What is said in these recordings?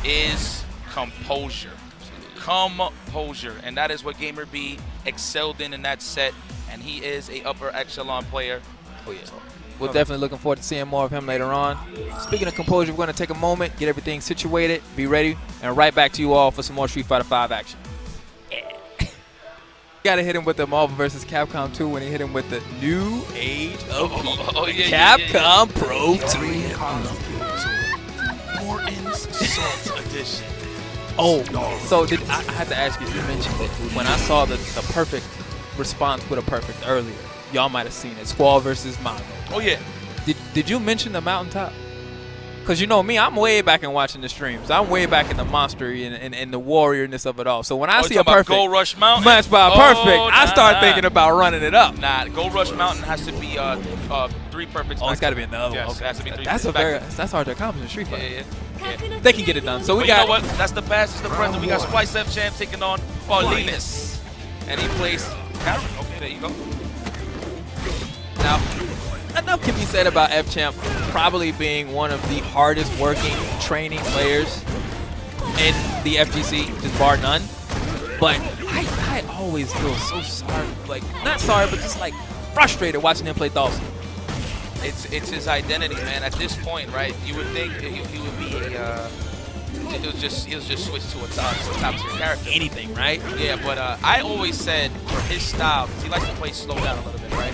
is composure. Composure, and that is what Gamer B excelled in that set, and he is a upper echelon player. Oh yeah. We're definitely looking forward to seeing more of him later on. Speaking of composure, we're going to take a moment, get everything situated, be ready, and right back to you all for some more Street Fighter V action. Yeah. Got to hit him with the Marvel vs. Capcom 2 when he hit him with the New Age of Capcom Pro 3. Morton's Salt Edition. Oh, so I had to ask you, you mentioned it. When I saw the perfect response with a perfect earlier, y'all might have seen it. Squall versus Mountain. Oh, yeah. Did you mention the mountaintop? Because you know me, I'm way back in watching the streams. I'm way back in the monster and the warriorness of it all. So when I see a perfect Gold Rush Mountain matched by a perfect, I start thinking about running it up. Nah, Gold Rush Mountain has to be 3 perfects. Oh, it's got to be another one. Yes, Okay. it has to be 3 That's hard to accomplish in Street Fighter. Yeah. They can get it done. So we got. You know what? That's the best. It's the present. We got Splice Fchamp taking on Paulinus, and he plays Karin. Okay, there you go. Now, enough can be said about Fchamp probably being one of the hardest working training players in the FGC, just bar none. But I always feel so sorry, like not sorry, but just like frustrated watching him play Dhalsim. It's his identity, man. At this point, right? You would think he would be he'll just switch to a top tier character. Anything, right? Yeah, but I always said for his style, because he likes to play slow down a little bit, right?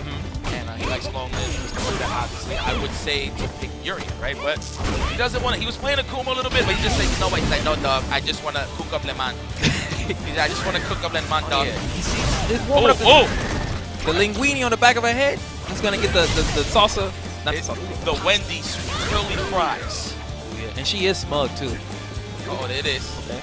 And he likes long limbs and stuff like that. Obviously, I would say to pick Yuri, right? But he doesn't want to. He was playing Akuma a little bit, but he just said, you know what? He's like, no, dog. I just want to cook up Le Man. I just want to cook up Le Man, dog. Yeah. You see, it's warming up the linguine on the back of her head. He's gonna get the salsa, not the salsa. The Wendy's curly fries. Yeah. And she is smug too. Oh, it is. Okay.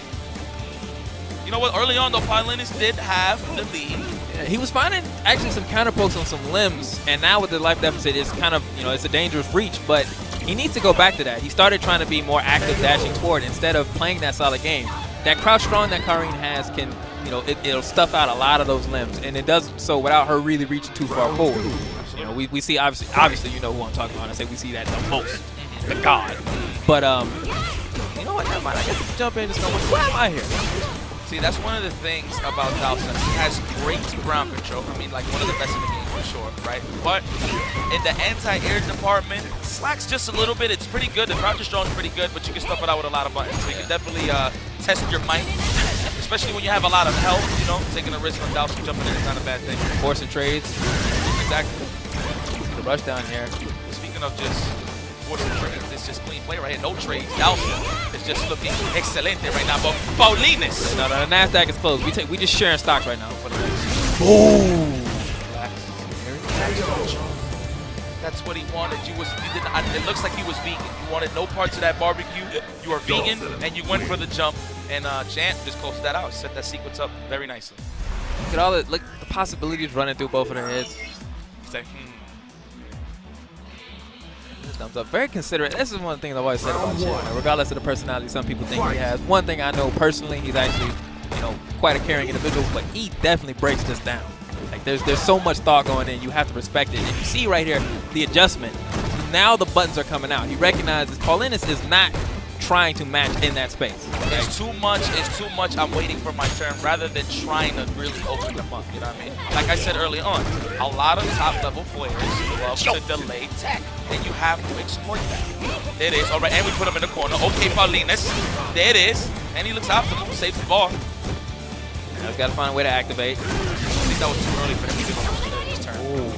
You know what? Early on, though, Paulinus did have the lead. Yeah, he was finding actually some counter pokes on some limbs, and now with the life deficit, it's kind of, you know, it's a dangerous reach, but he needs to go back to that. He started trying to be more active dashing forward instead of playing that solid game. That crouch strong that Karin has can, you know, it'll stuff out a lot of those limbs, and it does so without her really reaching too far forward. You know, we see obviously you know who I'm talking about. I say we see that the most, the god. But you know what? Never mind. I guess we can jump in and just go. Why am I here? See, that's one of the things about Dhalsim. He has great ground control. I mean, like one of the best in the game for sure, right? But in the anti-air department, slacks just a little bit. It's pretty good. The crouch strong is pretty good, but you can stuff it out with a lot of buttons. So you can definitely test your might, especially when you have a lot of health. You know, taking a risk on Dhalsim jumping in is not a bad thing. Forcing trades. Exactly. The rush down here. Speaking of just forcing trades, it's just clean play right here. No trades. Dhalsim is just looking excelente right now. But Paulinus. No, the NASDAQ is closed. We just sharing stocks right now for the next. Boom. That's what he wanted. It looks like he was vegan. You wanted no parts of that barbecue. You are vegan, and you went for the jump. And Champ just closed that out. Set that sequence up very nicely. Look at all the possibilities running through both of their heads. He's like, Thumbs up. Very considerate. This is one of the things I've always said about Champ. Regardless of the personality some people think he has. One thing I know personally, he's actually, you know, quite a caring individual, but he definitely breaks this down. Like there's so much thought going in. You have to respect it. And you see right here the adjustment. Now the buttons are coming out. He recognizes Paulinus is not trying to match in that space. Okay? It's too much. I'm waiting for my turn rather than trying to really open them up. You know what I mean? Like I said early on, a lot of top level players love to delay tech, and you have to exploit that. There it is. All right, and we put him in the corner. Okay, Paulinus. There it is. And he looks optimal. Saves the ball. Now he's got to find a way to activate. I think that was too early for him to do his turn. Ooh.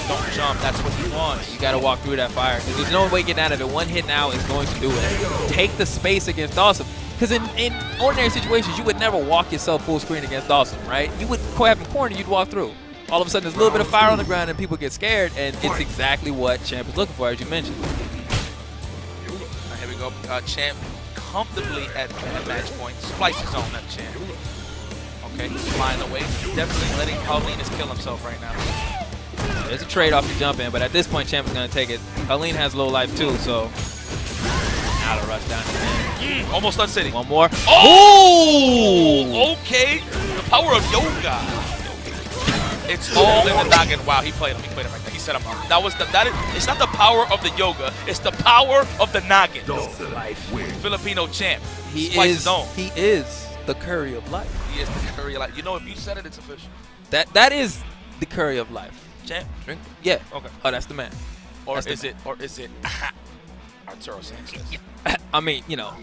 Don't jump. That's what he wants. You got to walk through that fire. Because there's no way getting out of it. One hit now is going to do it. Take the space against Dhalsim. Because in ordinary situations, you would never walk yourself full screen against Dhalsim, right? You would have him cornered, you'd walk through. All of a sudden, there's a little bit of fire on the ground and people get scared, and it's exactly what Champ is looking for, as you mentioned. Here we go. Champ comfortably at match point. Splice his own that Champ. Okay, flying away. Definitely letting Paulinus kill himself right now. There's a trade-off to jump in, but at this point, Champ is going to take it. Pauline has low life too, so now to rush down again. Almost done sitting. One more. Oh! Okay. The power of yoga. It's all in the noggin. Wow, he played him. He played him right there. He set him up. That was it's not the power of the yoga, it's the power of the noggin. Filipino champ. He Spice is. zone. He is the Curry of life. He is the Curry of life. You know, if you said it, it's official. That is the Curry of life. Champ. Drink. Yeah. Okay. Oh, that's the man. Or is it Arturo Sanchez? I mean, you know.